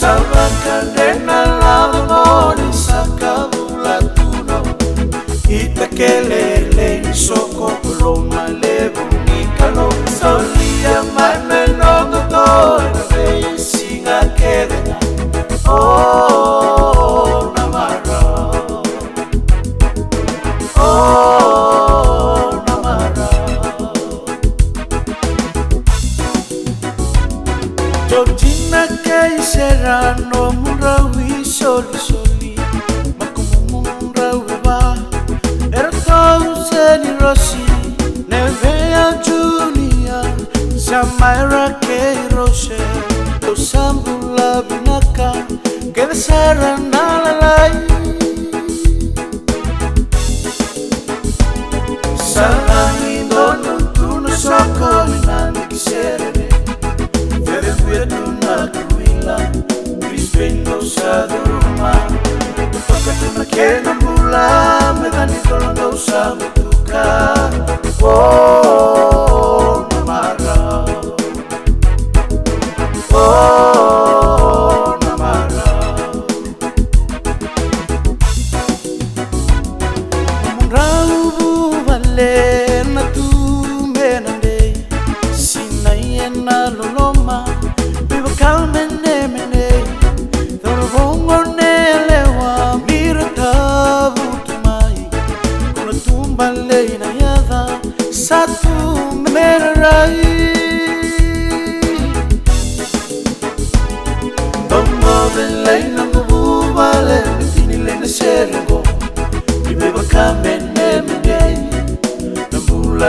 Savakandena lavamoni sakavula tuno Itakelele soko loma levo nikano Solia maneno gotoina vei singa kedena Oh namara Oh namara Georgina que serano murawi soli soli makumumurawi ba Ertoseni Rossi Nevea Julia Samaira que Roche Osambula binaka que desara nalalai Salami dono tuno soko inani kiserene Veduna kuila Crispendo saduruma Pakatuna kena mula Medani tolonga usamu tuka Oh namara Oh namara Murau vale na tu menande Sinayena loloma Calmene mene, Torvongo nelewa, mira tabu tumai, Kuna tumba leina yada, Satu merai. Dombo de leina mubu vale, Mitini leina serego, Bibeba calmene mene, Nambula